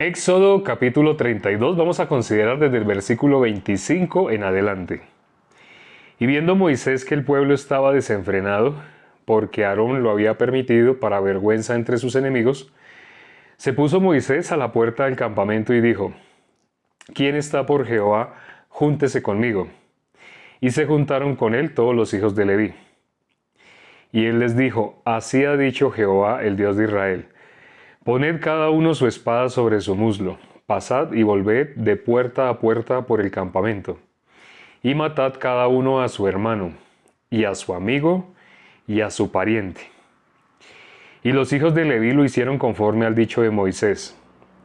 Éxodo capítulo 32, vamos a considerar desde el versículo 25 en adelante. Y viendo Moisés que el pueblo estaba desenfrenado, porque Aarón lo había permitido para vergüenza entre sus enemigos, se puso Moisés a la puerta del campamento y dijo: ¿Quién está por Jehová? Júntese conmigo. Y se juntaron con él todos los hijos de Leví. Y él les dijo: Así ha dicho Jehová, el Dios de Israel: Poned cada uno su espada sobre su muslo, pasad y volved de puerta a puerta por el campamento, y matad cada uno a su hermano, y a su amigo, y a su pariente. Y los hijos de Leví lo hicieron conforme al dicho de Moisés,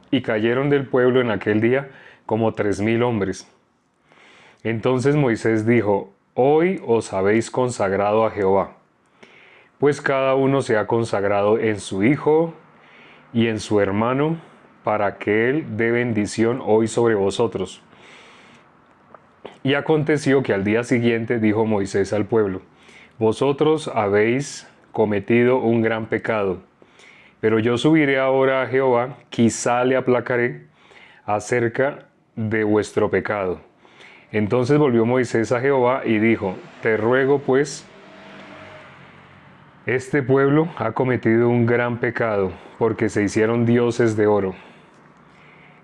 y cayeron del pueblo en aquel día como 3000 hombres. Entonces Moisés dijo: Hoy os habéis consagrado a Jehová, pues cada uno se ha consagrado en su hijo y en su hermano, para que él dé bendición hoy sobre vosotros. Y aconteció que al día siguiente dijo Moisés al pueblo: Vosotros habéis cometido un gran pecado, pero yo subiré ahora a Jehová, quizá le aplacaré acerca de vuestro pecado. Entonces volvió Moisés a Jehová y dijo: Te ruego pues, este pueblo ha cometido un gran pecado, porque se hicieron dioses de oro.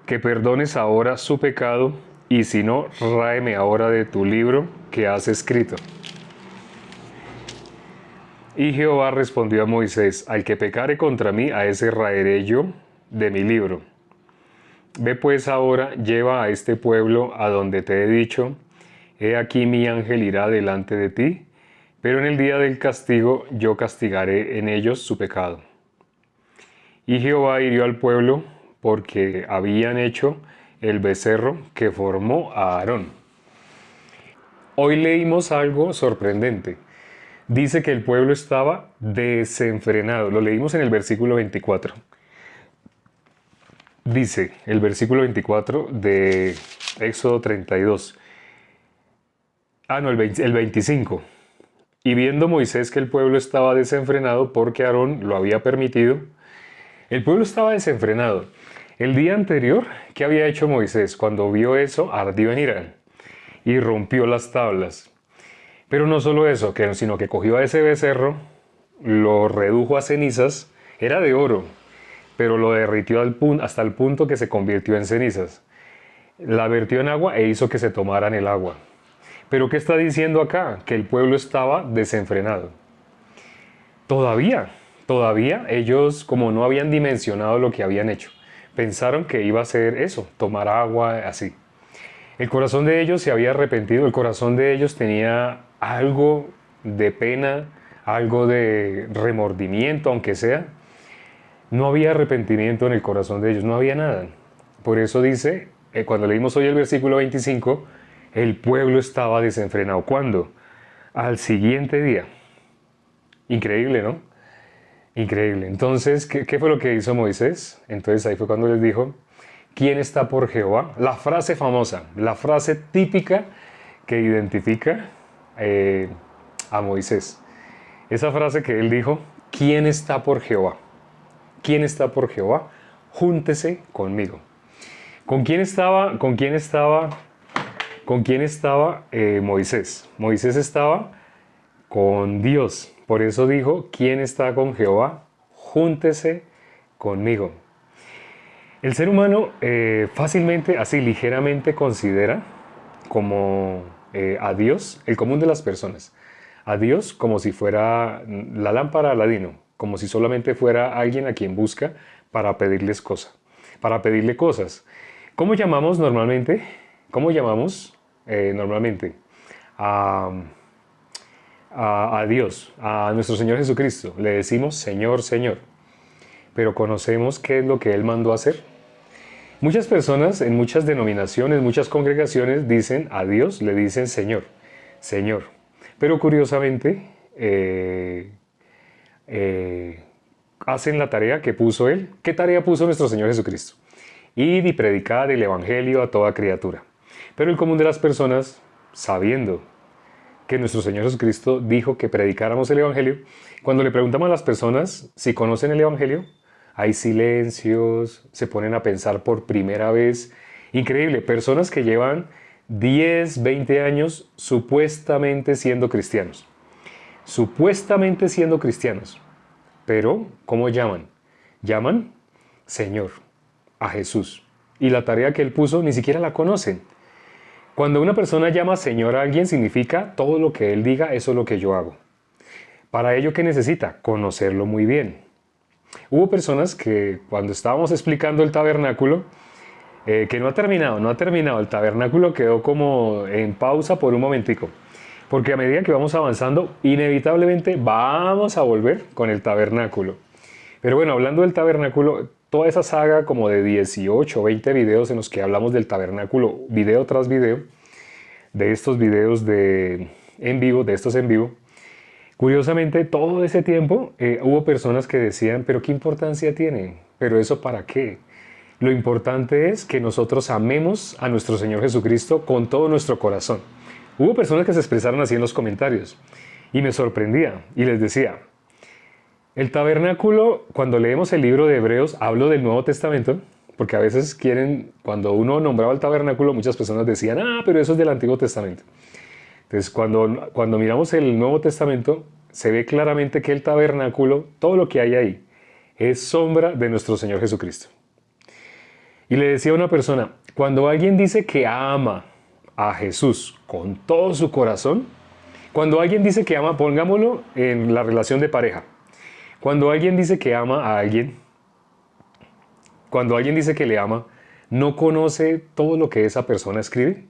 Que perdones ahora su pecado, y si no, ráeme ahora de tu libro que has escrito. Y Jehová respondió a Moisés: Al que pecare contra mí, a ese raeré yo de mi libro. Ve pues ahora, lleva a este pueblo a donde te he dicho: He aquí mi ángel irá delante de ti, pero en el día del castigo yo castigaré en ellos su pecado. Y Jehová hirió al pueblo porque habían hecho el becerro que formó a Aarón. Hoy leímos algo sorprendente. Dice que el pueblo estaba desenfrenado. Lo leímos en el versículo 24. Dice el versículo 24 de Éxodo 32. El 25. Y viendo Moisés que el pueblo estaba desenfrenado porque Aarón lo había permitido. El pueblo estaba desenfrenado. El día anterior, ¿qué había hecho Moisés? Cuando vio eso, ardió en ira y rompió las tablas. Pero no solo eso, sino que cogió a ese becerro, lo redujo a cenizas, era de oro, pero lo derritió hasta el punto que se convirtió en cenizas. La vertió en agua e hizo que se tomaran el agua. Pero ¿qué está diciendo acá? Que el pueblo estaba desenfrenado. Todavía ellos, como no habían dimensionado lo que habían hecho, pensaron que iba a ser eso, tomar agua, así. El corazón de ellos se había arrepentido, el corazón de ellos tenía algo de pena, algo de remordimiento, aunque sea. No había arrepentimiento en el corazón de ellos, no había nada. Por eso dice, cuando leímos hoy el versículo 25, el pueblo estaba desenfrenado. ¿Cuándo? Al siguiente día. Increíble, ¿no? Increíble. Entonces, ¿qué fue lo que hizo Moisés? Entonces ahí fue cuando les dijo: ¿Quién está por Jehová? La frase famosa, la frase típica que identifica a Moisés. Esa frase que él dijo: ¿Quién está por Jehová? ¿Quién está por Jehová? Júntese conmigo. ¿Con quién estaba? ¿Con quién estaba? ¿Con quién estaba Moisés? Moisés estaba con Dios. Por eso dijo: ¿Quién está con Jehová? Júntese conmigo. El ser humano fácilmente, así ligeramente considera como a Dios, el común de las personas, a Dios como si fuera la lámpara Aladino, como si solamente fuera alguien a quien busca para pedirles cosas, para pedirle cosas. ¿Cómo llamamos normalmente? ¿Cómo llamamos normalmente a Dios, a nuestro Señor Jesucristo? Le decimos Señor, Señor. Pero conocemos qué es lo que Él mandó a hacer. Muchas personas en muchas denominaciones, muchas congregaciones dicen a Dios, le dicen Señor, Señor. Pero curiosamente hacen la tarea que puso Él. ¿Qué tarea puso nuestro Señor Jesucristo? Ir y predicar el Evangelio a toda criatura. Pero el común de las personas, sabiendo que nuestro Señor Jesucristo dijo que predicáramos el Evangelio, cuando le preguntamos a las personas si conocen el Evangelio, hay silencios, se ponen a pensar por primera vez. Increíble, personas que llevan 10, 20 años supuestamente siendo cristianos. Supuestamente siendo cristianos. Pero, ¿cómo llaman? Llaman Señor, a Jesús. Y la tarea que Él puso ni siquiera la conocen. Cuando una persona llama Señor a alguien significa todo lo que Él diga, eso es lo que yo hago. Para ello, ¿qué necesita? Conocerlo muy bien. Hubo personas que cuando estábamos explicando el tabernáculo, que no ha terminado, el tabernáculo quedó como en pausa por un momentico. Porque a medida que vamos avanzando, inevitablemente vamos a volver con el tabernáculo. Pero bueno, hablando del tabernáculo, toda esa saga como de 18 o 20 videos en los que hablamos del tabernáculo, video tras video, de estos videos en vivo, de estos en vivo, curiosamente todo ese tiempo hubo personas que decían, pero ¿qué importancia tiene? ¿Pero eso para qué? Lo importante es que nosotros amemos a nuestro Señor Jesucristo con todo nuestro corazón. Hubo personas que se expresaron así en los comentarios y me sorprendía y les decía, el tabernáculo, cuando leemos el libro de Hebreos, hablo del Nuevo Testamento, porque a veces quieren, cuando uno nombraba el tabernáculo, muchas personas decían, pero eso es del Antiguo Testamento. Entonces, cuando miramos el Nuevo Testamento, se ve claramente que el tabernáculo, todo lo que hay ahí, es sombra de nuestro Señor Jesucristo. Y le decía a una persona, cuando alguien dice que ama a Jesús con todo su corazón, cuando alguien dice que ama, pongámoslo en la relación de pareja, cuando alguien dice que ama a alguien, cuando alguien dice que le ama, no conoce todo lo que esa persona escribe.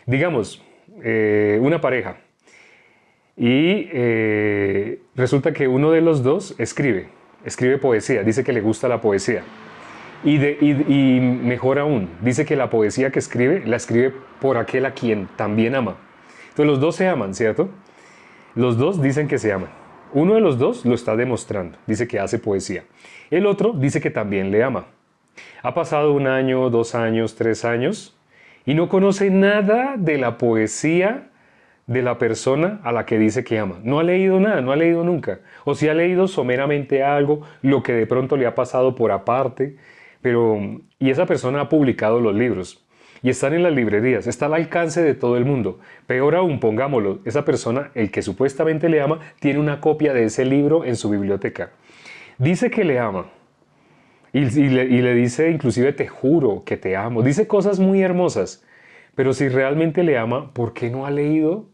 Digamos, una pareja, y resulta que uno de los dos escribe poesía, dice que le gusta la poesía. Y mejor aún, dice que la poesía que escribe, la escribe por aquel a quien también ama. Entonces los dos se aman, ¿cierto? Los dos dicen que se aman. Uno de los dos lo está demostrando, dice que hace poesía. El otro dice que también le ama. Ha pasado 1 año, 2 años, 3 años y no conoce nada de la poesía de la persona a la que dice que ama. No ha leído nada, no ha leído nunca. O si ha leído someramente algo, lo que de pronto le ha pasado por aparte. Y esa persona ha publicado los libros y están en las librerías, está al alcance de todo el mundo. Peor aún, pongámoslo, esa persona, el que supuestamente le ama, tiene una copia de ese libro en su biblioteca. Dice que le ama y le dice inclusive te juro que te amo. Dice cosas muy hermosas, pero si realmente le ama, ¿por qué no ha leído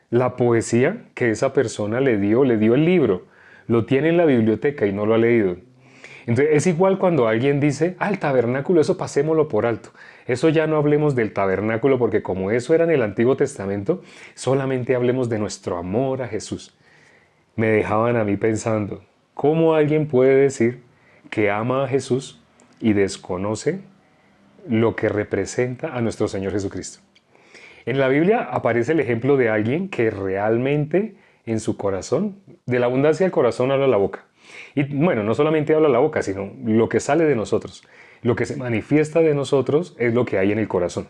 la poesía que esa persona le dio el libro? Lo tiene en la biblioteca y no lo ha leído. Entonces es igual cuando alguien dice, el tabernáculo, eso pasémoslo por alto. Eso ya no hablemos del tabernáculo porque como eso era en el Antiguo Testamento, solamente hablemos de nuestro amor a Jesús. Me dejaban a mí pensando, ¿cómo alguien puede decir que ama a Jesús y desconoce lo que representa a nuestro Señor Jesucristo? En la Biblia aparece el ejemplo de alguien que realmente en su corazón, de la abundancia del corazón habla la boca. Y bueno, no solamente habla la boca, sino lo que sale de nosotros. Lo que se manifiesta de nosotros es lo que hay en el corazón.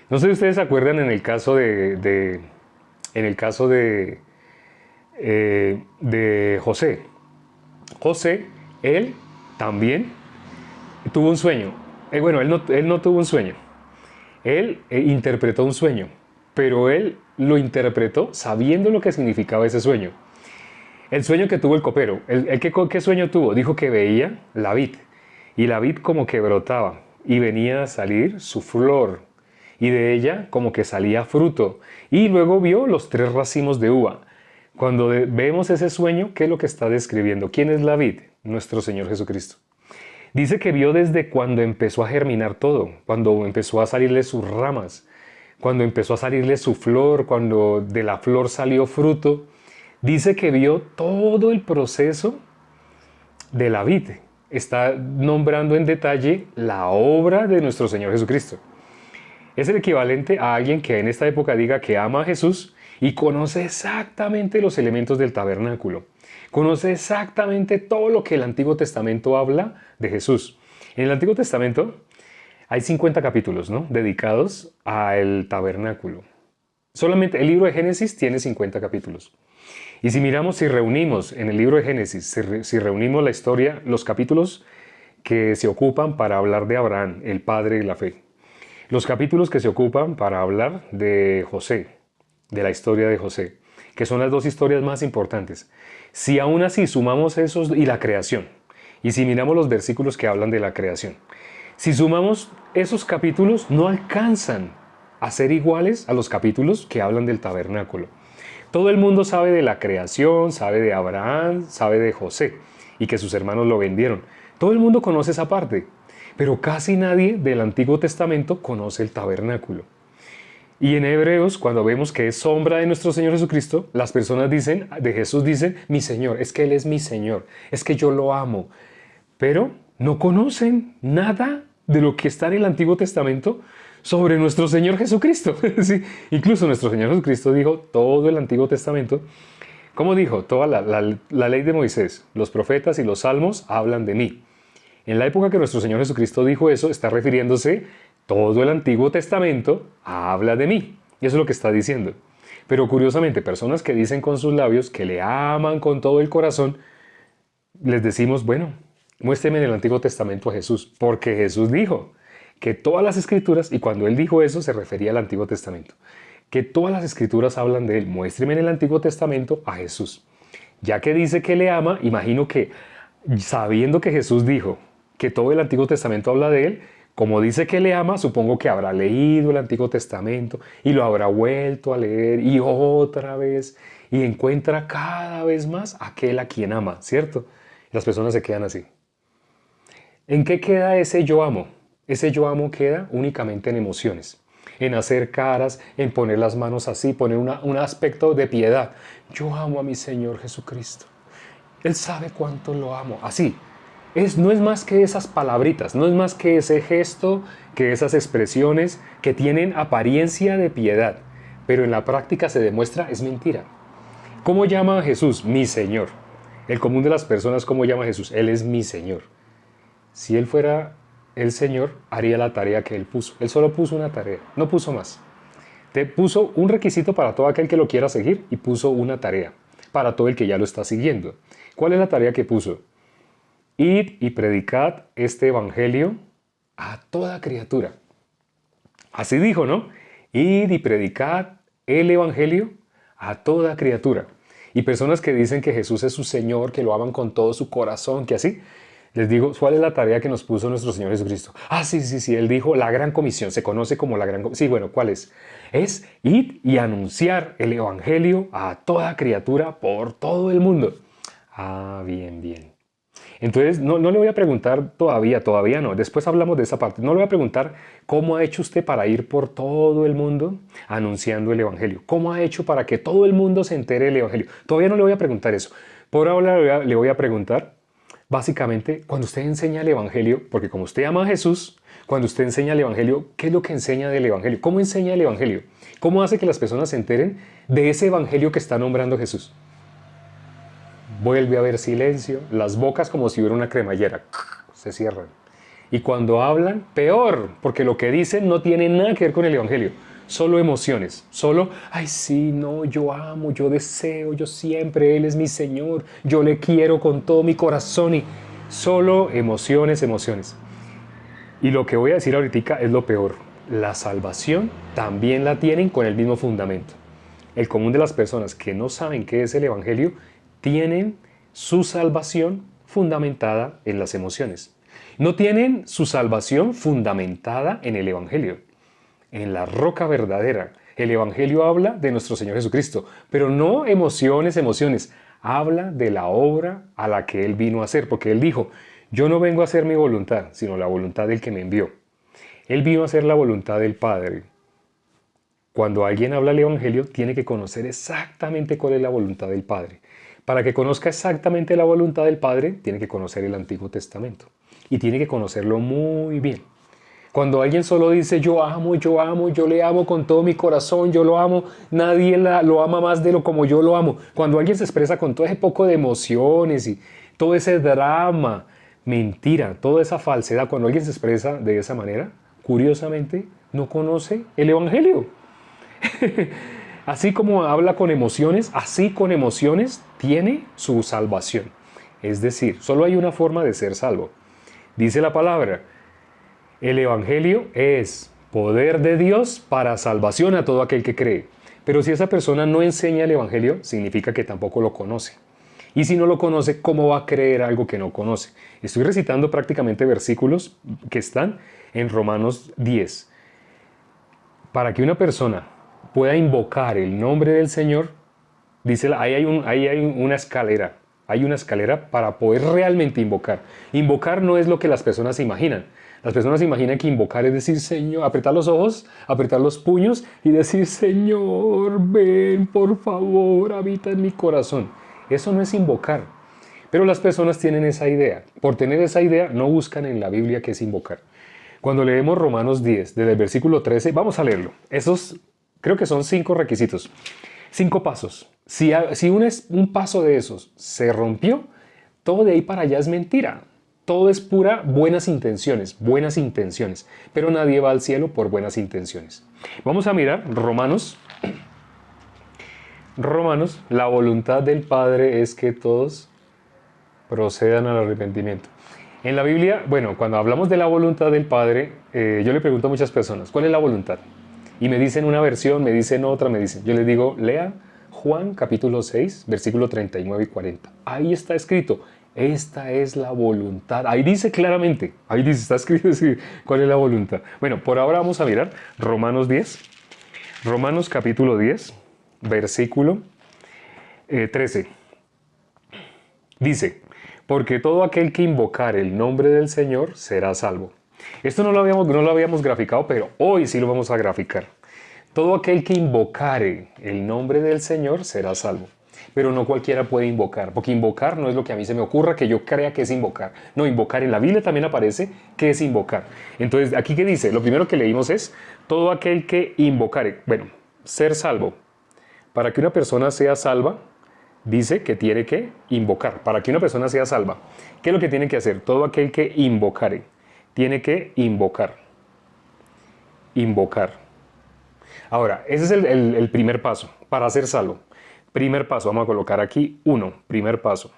No sé si ustedes se acuerdan en el caso de José. José, él también tuvo un sueño. Bueno, él no tuvo un sueño. Él interpretó un sueño, pero él lo interpretó sabiendo lo que significaba ese sueño. El sueño que tuvo el copero, ¿qué sueño tuvo? Dijo que veía la vid, y la vid como que brotaba, y venía a salir su flor, y de ella como que salía fruto, y luego vio los 3 racimos de uva. Cuando vemos ese sueño, ¿qué es lo que está describiendo? ¿Quién es la vid? Nuestro Señor Jesucristo. Dice que vio desde cuando empezó a germinar todo, cuando empezó a salirle sus ramas, cuando empezó a salirle su flor, cuando de la flor salió fruto. Dice que vio todo el proceso de la vid. Está nombrando en detalle la obra de nuestro Señor Jesucristo. Es el equivalente a alguien que en esta época diga que ama a Jesús y conoce exactamente los elementos del tabernáculo. Conoce exactamente todo lo que el Antiguo Testamento habla de Jesús. En el Antiguo Testamento hay 50 capítulos, ¿no?, dedicados al tabernáculo. Solamente el libro de Génesis tiene 50 capítulos. Y si reunimos en el libro de Génesis, si reunimos la historia, los capítulos que se ocupan para hablar de Abraham, el padre de la fe. Los capítulos que se ocupan para hablar de José, de la historia de José, que son las dos historias más importantes. Si aún así sumamos esos y la creación, y si miramos los versículos que hablan de la creación, si sumamos esos capítulos, no alcanzan a ser iguales a los capítulos que hablan del tabernáculo. Todo el mundo sabe de la creación, sabe de Abraham, sabe de José, y que sus hermanos lo vendieron. Todo el mundo conoce esa parte, pero casi nadie del Antiguo Testamento conoce el tabernáculo. Y en Hebreos, cuando vemos que es sombra de nuestro Señor Jesucristo, las personas dicen, de Jesús dicen, mi Señor, es que Él es mi Señor, es que yo lo amo. Pero no conocen nada de lo que está en el Antiguo Testamento sobre nuestro Señor Jesucristo. Sí, incluso nuestro Señor Jesucristo dijo todo el Antiguo Testamento. ¿Cómo dijo? Toda la ley de Moisés, los profetas y los salmos hablan de mí. En la época que nuestro Señor Jesucristo dijo eso, está refiriéndose, todo el Antiguo Testamento habla de mí. Y eso es lo que está diciendo. Pero curiosamente, personas que dicen con sus labios que le aman con todo el corazón, les decimos, bueno, muéstreme en el Antiguo Testamento a Jesús. Porque Jesús dijo que todas las escrituras, y cuando Él dijo eso se refería al Antiguo Testamento, que todas las escrituras hablan de Él. Muéstreme en el Antiguo Testamento a Jesús. Ya que dice que le ama, imagino que sabiendo que Jesús dijo que todo el Antiguo Testamento habla de Él, como dice que le ama, supongo que habrá leído el Antiguo Testamento y lo habrá vuelto a leer y otra vez y encuentra cada vez más aquel a quien ama, ¿cierto? Las personas se quedan así. ¿En qué queda ese yo amo? Ese yo amo queda únicamente en emociones, en hacer caras, en poner las manos así, poner un aspecto de piedad. Yo amo a mi Señor Jesucristo. Él sabe cuánto lo amo. Así. No es más que esas palabritas, no es más que ese gesto, que esas expresiones que tienen apariencia de piedad, pero en la práctica se demuestra es mentira. ¿Cómo llama a Jesús? Mi Señor. El común de las personas, ¿cómo llama a Jesús? Él es mi Señor. Si Él fuera el Señor, haría la tarea que Él puso. Él solo puso una tarea, no puso más. Te puso un requisito para todo aquel que lo quiera seguir y puso una tarea para todo el que ya lo está siguiendo. ¿Cuál es la tarea que puso? Id y predicad este evangelio a toda criatura. Así dijo, ¿no? Id y predicad el evangelio a toda criatura. Y personas que dicen que Jesús es su Señor, que lo aman con todo su corazón, que así. Les digo, ¿cuál es la tarea que nos puso nuestro Señor Jesucristo? Sí, Él dijo la gran comisión, se conoce como la gran comisión. Sí, bueno, ¿cuál es? Es id y anunciar el evangelio a toda criatura por todo el mundo. Bien. Entonces, no le voy a preguntar todavía no, después hablamos de esa parte. No le voy a preguntar cómo ha hecho usted para ir por todo el mundo anunciando el evangelio. ¿Cómo ha hecho para que todo el mundo se entere del evangelio? Todavía no le voy a preguntar eso. Por ahora le voy a preguntar, básicamente, cuando usted enseña el evangelio, porque como usted ama a Jesús, cuando usted enseña el evangelio, ¿qué es lo que enseña del evangelio? ¿Cómo enseña el evangelio? ¿Cómo hace que las personas se enteren de ese evangelio que está nombrando Jesús? Vuelve a haber silencio, las bocas como si hubiera una cremallera, se cierran. Y cuando hablan, peor, porque lo que dicen no tiene nada que ver con el evangelio. Solo emociones, solo, ay sí, no, yo amo, yo deseo, yo siempre, Él es mi Señor, yo le quiero con todo mi corazón y solo emociones. Y lo que voy a decir ahorita es lo peor. La salvación también la tienen con el mismo fundamento. El común de las personas que no saben qué es el evangelio tienen su salvación fundamentada en las emociones. No tienen su salvación fundamentada en el evangelio, en la roca verdadera. El evangelio habla de nuestro Señor Jesucristo, pero no emociones. Habla de la obra a la que Él vino a hacer, porque Él dijo, yo no vengo a hacer mi voluntad, sino la voluntad del que me envió. Él vino a hacer la voluntad del Padre. Cuando alguien habla del evangelio, tiene que conocer exactamente cuál es la voluntad del Padre. Para que conozca exactamente la voluntad del Padre, tiene que conocer el Antiguo Testamento. Y tiene que conocerlo muy bien. Cuando alguien solo dice, yo le amo con todo mi corazón, yo lo amo, nadie lo ama más de lo como yo lo amo. Cuando alguien se expresa con todo ese poco de emociones y todo ese drama, mentira, toda esa falsedad, cuando alguien se expresa de esa manera, curiosamente, no conoce el evangelio. Así como habla con emociones, así con emociones tiene su salvación. Es decir, solo hay una forma de ser salvo. Dice la palabra, el Evangelio es poder de Dios para salvación a todo aquel que cree. Pero si esa persona no enseña el Evangelio, significa que tampoco lo conoce. Y si no lo conoce, ¿cómo va a creer algo que no conoce? Estoy recitando prácticamente versículos que están en Romanos 10. Para que una persona pueda invocar el nombre del Señor, dice, ahí hay una escalera. Hay una escalera para poder realmente invocar. Invocar no es lo que las personas imaginan. Las personas imaginan que invocar es decir, Señor, apretar los ojos, apretar los puños y decir, Señor, ven, por favor, habita en mi corazón. Eso no es invocar. Pero las personas tienen esa idea. Por tener esa idea, no buscan en la Biblia qué es invocar. Cuando leemos Romanos 10, desde el versículo 13, vamos a leerlo. Esos creo que son 5 requisitos. 5 pasos. Si un paso de esos se rompió, todo de ahí para allá es mentira. Todo es pura buenas intenciones, pero nadie va al cielo por buenas intenciones. Vamos a mirar Romanos, la voluntad del Padre es que todos procedan al arrepentimiento. En la Biblia, bueno, cuando hablamos de la voluntad del Padre, yo le pregunto a muchas personas, ¿cuál es la voluntad? Y me dicen una versión, me dicen otra, yo les digo, lea Juan capítulo 6, versículo 39 y 40. Ahí está escrito, esta es la voluntad. Ahí dice claramente, está escrito cuál es la voluntad. Bueno, por ahora vamos a mirar Romanos 10, Romanos capítulo 10, versículo 13. Dice, porque todo aquel que invocar el nombre del Señor será salvo. Esto no lo habíamos graficado, pero hoy sí lo vamos a graficar. Todo aquel que invocare el nombre del Señor será salvo. Pero no cualquiera puede invocar, porque invocar no es lo que a mí se me ocurra, que yo crea que es invocar. No, invocar en la Biblia también aparece que es invocar. Entonces, ¿aquí qué dice? Lo primero que leímos es, todo aquel que invocare, bueno, ser salvo. Para que una persona sea salva, dice que tiene que invocar. Para que una persona sea salva, ¿qué es lo que tiene que hacer? Todo aquel que invocare, tiene que invocar. Invocar. Ahora, ese es el primer paso para ser salvo. Primer paso, vamos a colocar aquí 1, primer paso,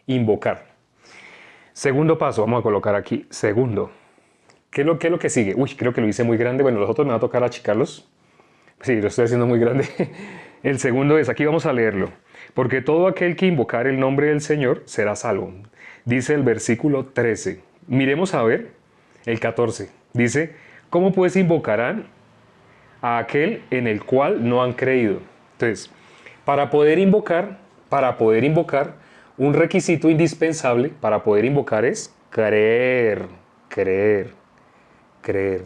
invocar. Segundo paso, vamos a colocar aquí, segundo. ¿Qué es lo que sigue? Uy, creo que lo hice muy grande. Bueno, los otros me va a tocar achicarlos. Sí, lo estoy haciendo muy grande. El segundo es, aquí vamos a leerlo. Porque todo aquel que invocar el nombre del Señor será salvo. Dice el versículo 13. Miremos a ver el 14. Dice, ¿cómo pues invocarán a aquel en el cual no han creído? Entonces, para poder invocar, un requisito indispensable para poder invocar es creer.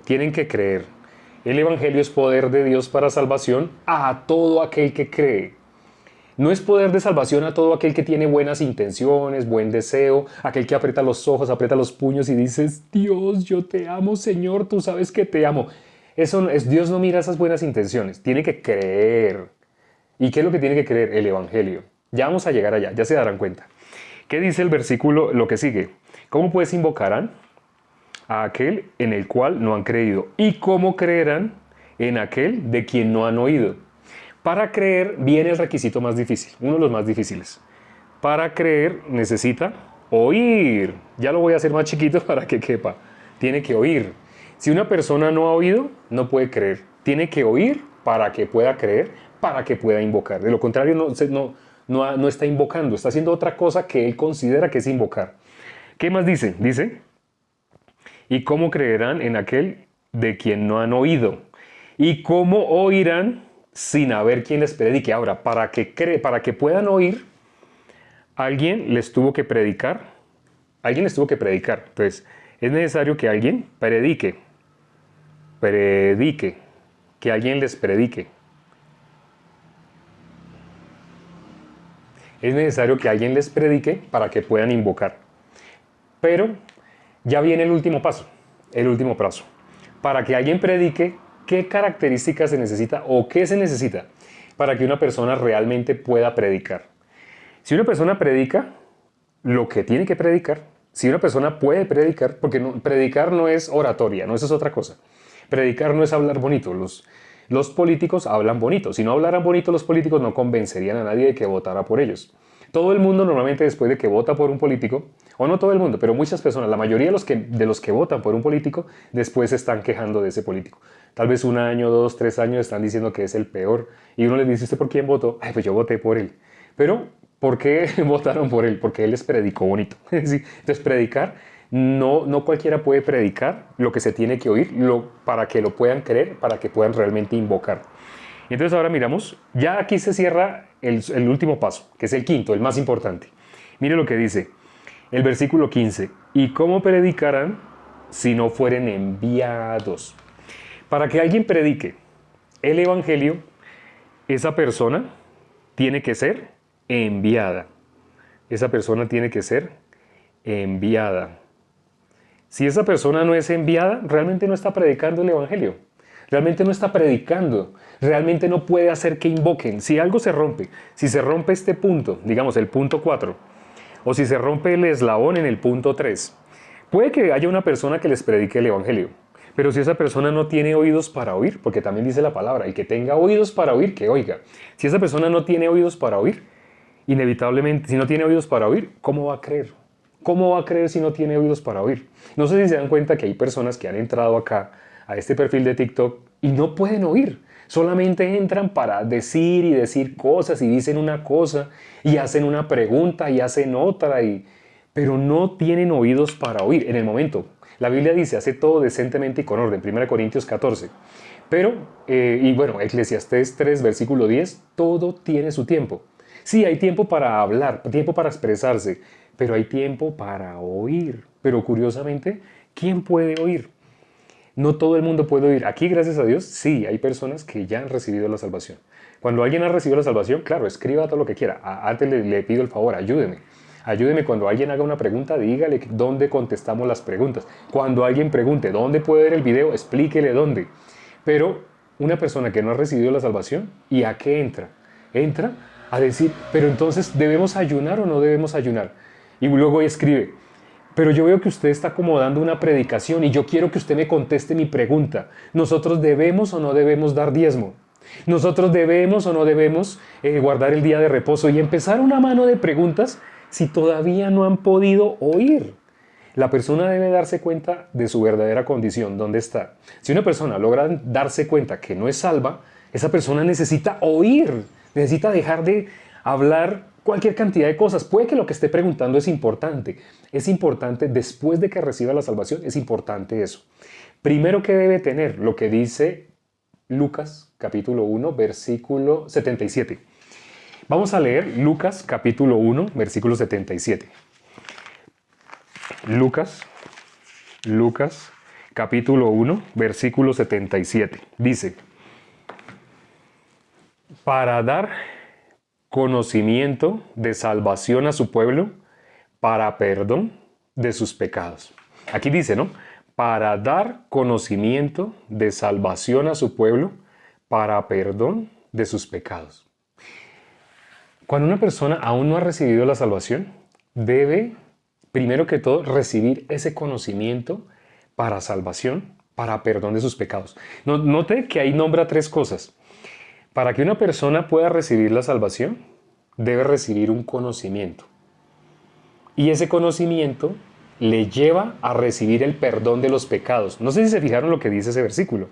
Tienen que creer. El Evangelio es poder de Dios para salvación a todo aquel que cree. No es poder de salvación a todo aquel que tiene buenas intenciones, buen deseo, aquel que aprieta los ojos, aprieta los puños y dices, Dios, yo te amo, Señor, tú sabes que te amo. Dios no mira esas buenas intenciones, tiene que creer. ¿Y qué es lo que tiene que creer? El Evangelio. Ya vamos a llegar allá, ya se darán cuenta. ¿Qué dice el versículo, lo que sigue? ¿Cómo pues invocarán a aquel en el cual no han creído? ¿Y cómo creerán en aquel de quien no han oído? Para creer viene el requisito más difícil, uno de los más difíciles. Para creer necesita oír. Ya lo voy a hacer más chiquito para que quepa. Tiene que oír. Si una persona no ha oído, no puede creer. Tiene que oír para que pueda creer, para que pueda invocar. De lo contrario, no está invocando, está haciendo otra cosa que él considera que es invocar. ¿Qué más dice? Dice, ¿y cómo creerán en aquel de quien no han oído? ¿Y cómo oirán sin haber quien les predique? Ahora, para que puedan oír, alguien les tuvo que predicar. Entonces, es necesario que alguien predique, que alguien les predique. Es necesario que alguien les predique para que puedan invocar. Pero ya viene el último paso. Para que alguien predique, ¿qué características se necesita o qué se necesita para que una persona realmente pueda predicar? Si una persona predica lo que tiene que predicar, si una persona puede predicar, porque predicar no es oratoria, no, eso es otra cosa. Predicar no es hablar bonito. Los políticos hablan bonito. Si no hablaran bonito los políticos no convencerían a nadie de que votara por ellos. Todo el mundo normalmente después de que vota por un político, o no todo el mundo, pero muchas personas, la mayoría de los que votan por un político, después se están quejando de ese político. Tal vez un año, 2, 3 años están diciendo que es el peor. Y uno les dice, ¿usted por quién votó? Ay, pues yo voté por él. Pero, ¿por qué votaron por él? Porque él les predicó bonito. Sí. Entonces, predicar, no cualquiera puede predicar lo que se tiene que oír para que lo puedan creer, para que puedan realmente invocar. Entonces ahora miramos, ya aquí se cierra el último paso, que es el quinto, el más importante. Mire lo que dice el versículo 15. ¿Y cómo predicarán si no fueren enviados? Para que alguien predique el evangelio, esa persona tiene que ser enviada. Esa persona tiene que ser enviada. Si esa persona no es enviada, realmente no está predicando el evangelio. Realmente no está predicando. Realmente no puede hacer que invoquen. Si algo se rompe, si se rompe este punto, digamos el punto 4, o si se rompe el eslabón en el punto 3, puede que haya una persona que les predique el evangelio. Pero si esa persona no tiene oídos para oír, porque también dice la palabra, el que tenga oídos para oír, que oiga. Si esa persona no tiene oídos para oír, inevitablemente, si no tiene oídos para oír, ¿cómo va a creer? ¿Cómo va a creer si no tiene oídos para oír? No sé si se dan cuenta que hay personas que han entrado acá a este perfil de TikTok y no pueden oír. Solamente entran para decir y decir cosas y dicen una cosa y hacen una pregunta y hacen otra, pero no tienen oídos para oír en el momento. La Biblia dice, hace todo decentemente y con orden, 1 Corintios 14. Pero, y bueno, Eclesiastés 3, versículo 10, todo tiene su tiempo. Sí, hay tiempo para hablar, tiempo para expresarse, pero hay tiempo para oír. Pero curiosamente, ¿quién puede oír? No todo el mundo puede oír. Aquí, gracias a Dios, sí, hay personas que ya han recibido la salvación. Cuando alguien ha recibido la salvación, claro, escriba todo lo que quiera. Antes le pido el favor, ayúdeme. Ayúdeme cuando alguien haga una pregunta, dígale dónde contestamos las preguntas. Cuando alguien pregunte dónde puede ver el video, explíquele dónde. Pero una persona que no ha recibido la salvación, ¿y a qué entra? Entra a decir, pero entonces, ¿debemos ayunar o no debemos ayunar? Y luego escribe, pero yo veo que usted está como dando una predicación y yo quiero que usted me conteste mi pregunta. ¿Nosotros debemos o no debemos dar diezmo? ¿Nosotros debemos o no debemos guardar el día de reposo? Y empezar una mano de preguntas si todavía no han podido oír. La persona debe darse cuenta de su verdadera condición, dónde está. Si una persona logra darse cuenta que no es salva, esa persona necesita oír, necesita dejar de hablar cualquier cantidad de cosas. Puede que lo que esté preguntando es importante. Es importante, después de que reciba la salvación, es importante eso. Primero que debe tener lo que dice Lucas capítulo 1, versículo 77. Vamos a leer Lucas capítulo 1, versículo 77. Lucas capítulo 1, versículo 77. Dice, para dar conocimiento de salvación a su pueblo, para perdón de sus pecados. Aquí dice, ¿no? Para dar conocimiento de salvación a su pueblo, para perdón de sus pecados. Cuando una persona aún no ha recibido la salvación, debe, primero que todo, recibir ese conocimiento para salvación, para perdón de sus pecados. Note que ahí nombra tres cosas. Para que una persona pueda recibir la salvación, debe recibir un conocimiento. Y ese conocimiento le lleva a recibir el perdón de los pecados. No sé si se fijaron lo que dice ese versículo.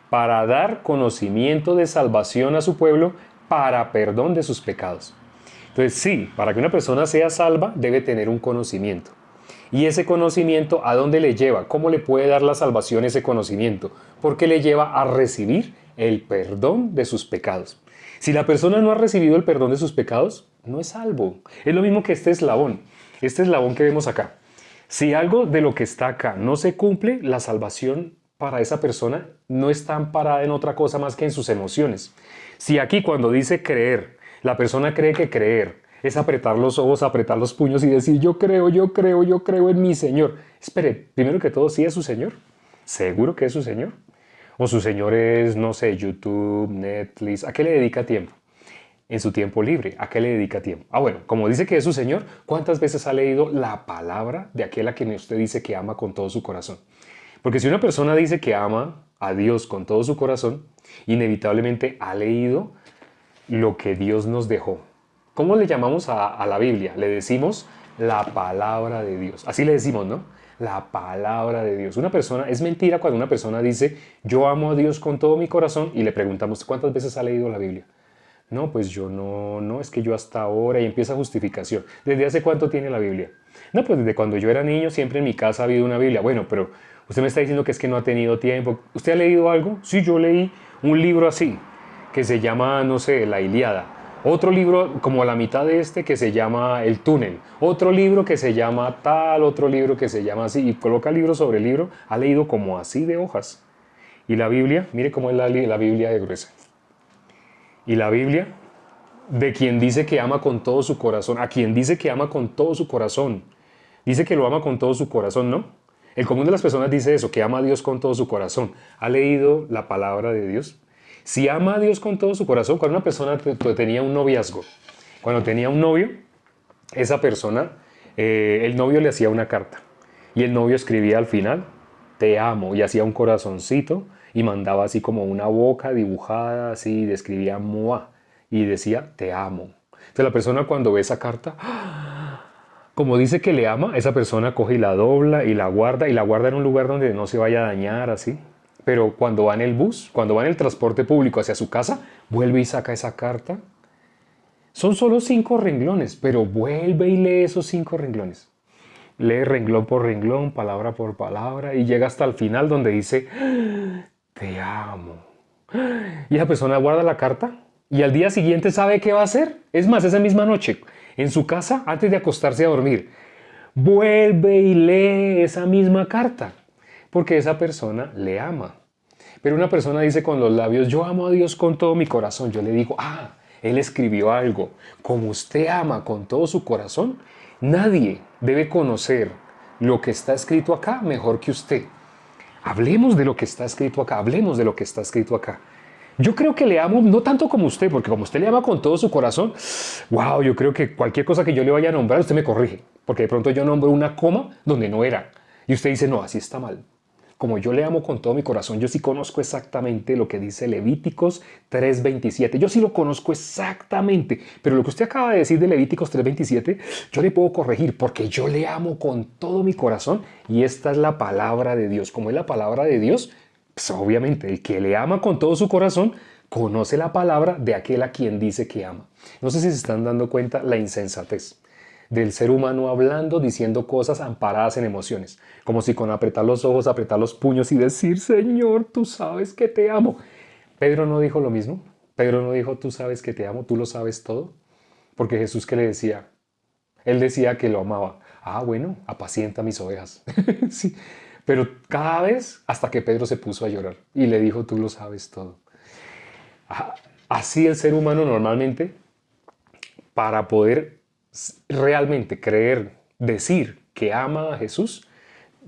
Para dar conocimiento de salvación a su pueblo, para perdón de sus pecados. Entonces sí, para que una persona sea salva, debe tener un conocimiento. Y ese conocimiento, ¿a dónde le lleva? ¿Cómo le puede dar la salvación ese conocimiento? Porque le lleva a recibir el perdón de sus pecados. Si la persona no ha recibido el perdón de sus pecados, no es salvo. Es lo mismo que este eslabón que vemos acá. Si algo de lo que está acá no se cumple, la salvación para esa persona no está amparada en otra cosa más que en sus emociones. Si aquí cuando dice creer, la persona cree que creer es apretar los ojos, apretar los puños y decir yo creo en mi Señor. Espere, primero que todo, ¿sí es su Señor? ¿Seguro que es su Señor? O su Señor es, no sé, YouTube, Netflix. ¿A qué le dedica tiempo? En su tiempo libre, ¿a qué le dedica tiempo? Bueno, como dice que es su Señor, ¿cuántas veces ha leído la palabra de aquel a quien usted dice que ama con todo su corazón? Porque si una persona dice que ama a Dios con todo su corazón, inevitablemente ha leído lo que Dios nos dejó. ¿Cómo le llamamos a la Biblia? Le decimos la palabra de Dios. Así le decimos, ¿no? La palabra de Dios. Una persona, es mentira cuando una persona dice, yo amo a Dios con todo mi corazón y le preguntamos, ¿cuántas veces ha leído la Biblia? No, pues yo no, es que yo hasta ahora y empieza justificación. ¿Desde hace cuánto tiene la Biblia? No, pues desde cuando yo era niño siempre en mi casa ha habido una Biblia. Bueno, pero usted me está diciendo que es que no ha tenido tiempo. ¿Usted ha leído algo? Sí, yo leí un libro así, que se llama, no sé, La Ilíada. Otro libro como a la mitad de este que se llama El Túnel. Otro libro que se llama tal, otro libro que se llama así. Y coloca libro sobre libro. Ha leído como así de hojas. Y la Biblia, mire cómo es la Biblia de gruesa. Y la Biblia, de quien dice que ama con todo su corazón, a quien dice que ama con todo su corazón, dice que lo ama con todo su corazón, ¿no? El común de las personas dice eso, que ama a Dios con todo su corazón. ¿Ha leído la palabra de Dios? Si ama a Dios con todo su corazón, cuando una persona tenía un noviazgo, cuando tenía un novio, esa persona, el novio le hacía una carta y el novio escribía al final, te amo, y hacía un corazoncito y mandaba así como una boca dibujada, así, describía Moa y decía, te amo. Entonces la persona cuando ve esa carta, como dice que le ama, esa persona coge y la dobla y la guarda en un lugar donde no se vaya a dañar, así. Pero cuando va en el bus, cuando va en el transporte público hacia su casa, vuelve y saca esa carta. Son solo 5 renglones, pero vuelve y lee esos 5 renglones. Lee renglón por renglón, palabra por palabra, y llega hasta el final donde dice, te amo. Y esa persona guarda la carta y al día siguiente sabe qué va a hacer. Es más, esa misma noche, en su casa, antes de acostarse a dormir, vuelve y lee esa misma carta, porque esa persona le ama. Pero una persona dice con los labios, yo amo a Dios con todo mi corazón. Yo le digo, él escribió algo. Como usted ama con todo su corazón, nadie debe conocer lo que está escrito acá mejor que usted. Hablemos de lo que está escrito acá, hablemos de lo que está escrito acá. Yo creo que le amo no tanto como usted, porque como usted le ama con todo su corazón, wow, yo creo que cualquier cosa que yo le vaya a nombrar, usted me corrige, porque de pronto yo nombro una coma donde no era. Y usted dice, no, así está mal. Como yo le amo con todo mi corazón, yo sí conozco exactamente lo que dice Levíticos 3:27. Yo sí lo conozco exactamente. Pero lo que usted acaba de decir de Levíticos 3:27, yo le puedo corregir porque yo le amo con todo mi corazón y esta es la palabra de Dios. Como es la palabra de Dios, pues obviamente el que le ama con todo su corazón conoce la palabra de aquel a quien dice que ama. No sé si se están dando cuenta la insensatez del ser humano hablando, diciendo cosas amparadas en emociones, como si con apretar los ojos, apretar los puños y decir, Señor, tú sabes que te amo. Pedro no dijo lo mismo. Pedro no dijo, tú sabes que te amo, tú lo sabes todo. Porque Jesús, ¿qué le decía? Él decía que lo amaba. Bueno, apacienta mis ovejas. Sí. Pero cada vez hasta que Pedro se puso a llorar y le dijo, tú lo sabes todo. Así el ser humano normalmente, para poder realmente creer, decir que ama a Jesús,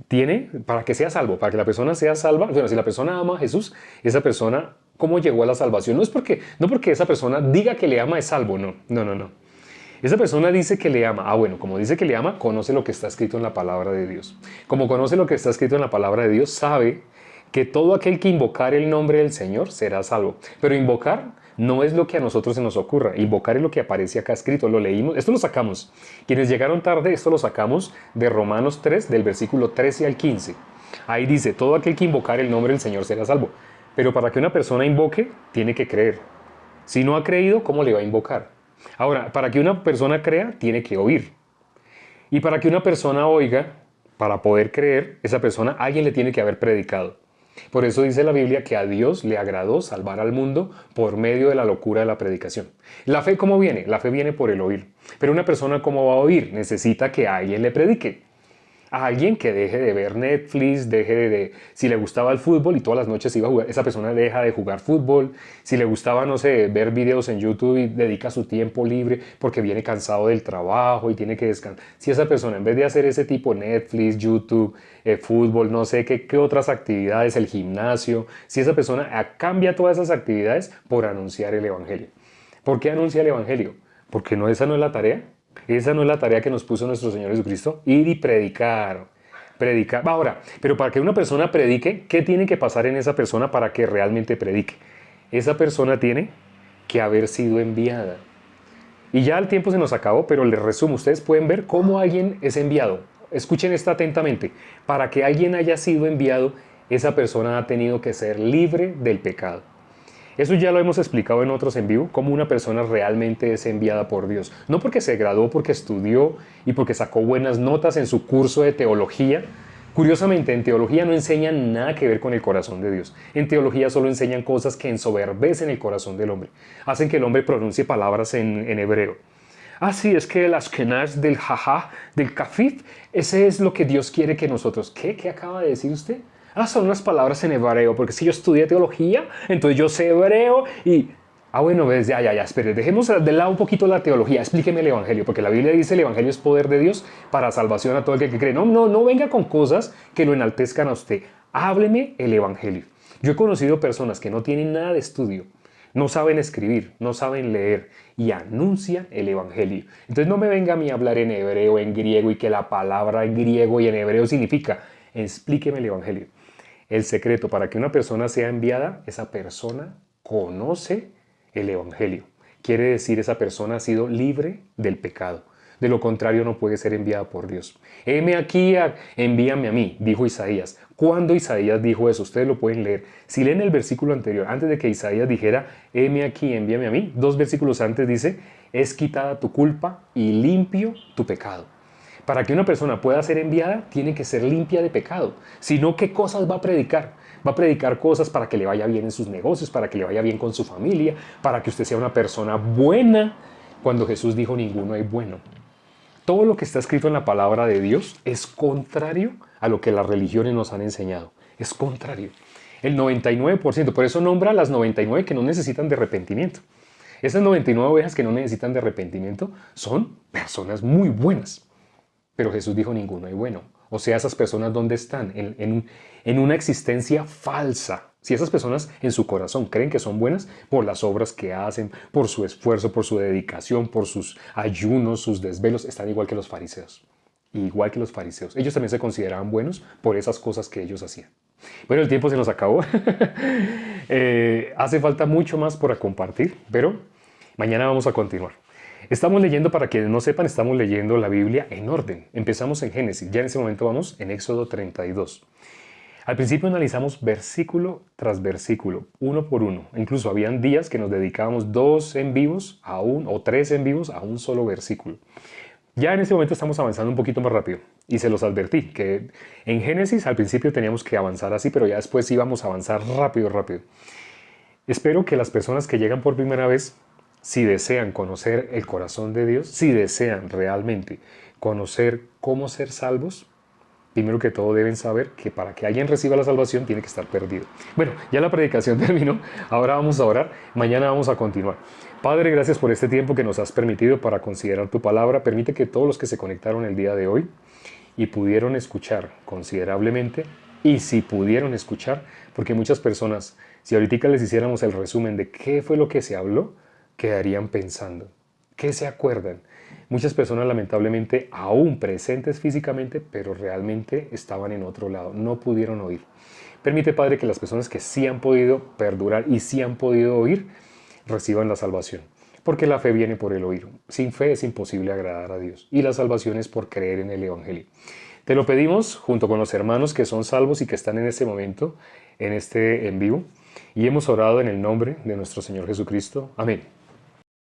tiene, para que sea salvo, para que la persona sea salva, bueno, si la persona ama a Jesús, esa persona, ¿cómo llegó a la salvación? No porque esa persona diga que le ama es salvo, no. Esa persona dice que le ama. Bueno, como dice que le ama, conoce lo que está escrito en la palabra de Dios. Como conoce lo que está escrito en la palabra de Dios, sabe que todo aquel que invocar el nombre del Señor será salvo. Pero invocar no es lo que a nosotros se nos ocurra. Invocar es lo que aparece acá escrito. Lo leímos. Esto lo sacamos. Quienes llegaron tarde, esto lo sacamos de Romanos 3, del versículo 13 al 15. Ahí dice, todo aquel que invocar el nombre del Señor será salvo. Pero para que una persona invoque, tiene que creer. Si no ha creído, ¿cómo le va a invocar? Ahora, para que una persona crea, tiene que oír. Y para que una persona oiga, para poder creer, esa persona, alguien le tiene que haber predicado. Por eso dice la Biblia que a Dios le agradó salvar al mundo por medio de la locura de la predicación. ¿La fe cómo viene? La fe viene por el oír. Pero una persona, ¿cómo va a oír? Necesita que alguien le predique. A alguien que deje de ver Netflix, si le gustaba el fútbol y todas las noches iba a jugar, esa persona deja de jugar fútbol. Si le gustaba, no sé, ver videos en YouTube y dedica su tiempo libre porque viene cansado del trabajo y tiene que descansar. Si esa persona, en vez de hacer ese tipo Netflix, YouTube, fútbol, no sé qué otras actividades, el gimnasio, si esa persona cambia todas esas actividades por anunciar el Evangelio. ¿Por qué anuncia el Evangelio? Porque esa no es la tarea. Esa no es la tarea que nos puso nuestro Señor Jesucristo, ir y predicar. Predicar. Ahora, pero para que una persona predique, ¿qué tiene que pasar en esa persona para que realmente predique? Esa persona tiene que haber sido enviada. Y ya el tiempo se nos acabó, pero les resumo. Ustedes pueden ver cómo alguien es enviado. Escuchen esto atentamente. Para que alguien haya sido enviado, esa persona ha tenido que ser libre del pecado. Eso ya lo hemos explicado en otros en vivo, cómo una persona realmente es enviada por Dios. No porque se graduó, porque estudió y porque sacó buenas notas en su curso de teología. Curiosamente, en teología no enseñan nada que ver con el corazón de Dios. En teología solo enseñan cosas que ensoberbecen el corazón del hombre. Hacen que el hombre pronuncie palabras en hebreo. Ah, sí, es que el Ashkenaz del jajá, del kafif, ese es lo que Dios quiere que nosotros. ¿Qué? ¿Qué acaba de decir usted? Ah, son unas palabras en hebreo, porque si yo estudié teología, entonces yo sé hebreo y... Ah, bueno, ves, ya, espere, dejemos de lado un poquito la teología, explíqueme el Evangelio, porque la Biblia dice el Evangelio es poder de Dios para salvación a todo el que cree. No venga con cosas que lo enaltezcan a usted. Hábleme el Evangelio. Yo he conocido personas que no tienen nada de estudio, no saben escribir, no saben leer y anuncian el Evangelio. Entonces no me venga a mí a hablar en hebreo, en griego y que la palabra en griego y en hebreo significa. Explíqueme el Evangelio. El secreto para que una persona sea enviada, esa persona conoce el Evangelio. Quiere decir, esa persona ha sido libre del pecado. De lo contrario, no puede ser enviada por Dios. Heme aquí, envíame a mí, dijo Isaías. ¿Cuándo Isaías dijo eso? Ustedes lo pueden leer. Si leen el versículo anterior, antes de que Isaías dijera, heme aquí, envíame a mí, 2 versículos antes dice, es quitada tu culpa y limpio tu pecado. Para que una persona pueda ser enviada, tiene que ser limpia de pecado. Si no, ¿qué cosas va a predicar? Va a predicar cosas para que le vaya bien en sus negocios, para que le vaya bien con su familia, para que usted sea una persona buena, cuando Jesús dijo ninguno hay bueno. Todo lo que está escrito en la palabra de Dios es contrario a lo que las religiones nos han enseñado. Es contrario. El 99%, por eso nombra a las 99 que no necesitan de arrepentimiento. Esas 99 ovejas que no necesitan de arrepentimiento son personas muy buenas. Pero Jesús dijo ninguno hay bueno. O sea, esas personas ¿dónde están? En una existencia falsa. Si esas personas en su corazón creen que son buenas por las obras que hacen, por su esfuerzo, por su dedicación, por sus ayunos, sus desvelos, están igual que los fariseos. Igual que los fariseos. Ellos también se consideraban buenos por esas cosas que ellos hacían. Bueno, el tiempo se nos acabó. Hace falta mucho más por compartir, pero mañana vamos a continuar. Estamos leyendo, para quienes no sepan, estamos leyendo la Biblia en orden. Empezamos en Génesis, ya en ese momento vamos en Éxodo 32. Al principio analizamos versículo tras versículo, uno por uno. Incluso habían días que nos dedicábamos 2 en vivos o 3 en vivos a un solo versículo. Ya en este momento estamos avanzando un poquito más rápido y se los advertí que en Génesis al principio teníamos que avanzar así, pero ya después íbamos a avanzar rápido. Espero que las personas que llegan por primera vez, si desean conocer el corazón de Dios, si desean realmente conocer cómo ser salvos, primero que todo deben saber que para que alguien reciba la salvación tiene que estar perdido. Bueno, ya la predicación terminó, ahora vamos a orar, mañana vamos a continuar. Padre, gracias por este tiempo que nos has permitido para considerar tu palabra. Permite que todos los que se conectaron el día de hoy y pudieron escuchar considerablemente, y si pudieron escuchar, porque muchas personas, si ahorita les hiciéramos el resumen de qué fue lo que se habló, quedarían pensando. ¿Qué se acuerdan? Muchas personas lamentablemente aún presentes físicamente, pero realmente estaban en otro lado, no pudieron oír. Permite, Padre, que las personas que sí han podido perdurar y sí han podido oír, reciban la salvación. Porque la fe viene por el oír. Sin fe es imposible agradar a Dios. Y la salvación es por creer en el Evangelio. Te lo pedimos junto con los hermanos que son salvos y que están en este momento, en este en vivo. Y hemos orado en el nombre de nuestro Señor Jesucristo. Amén.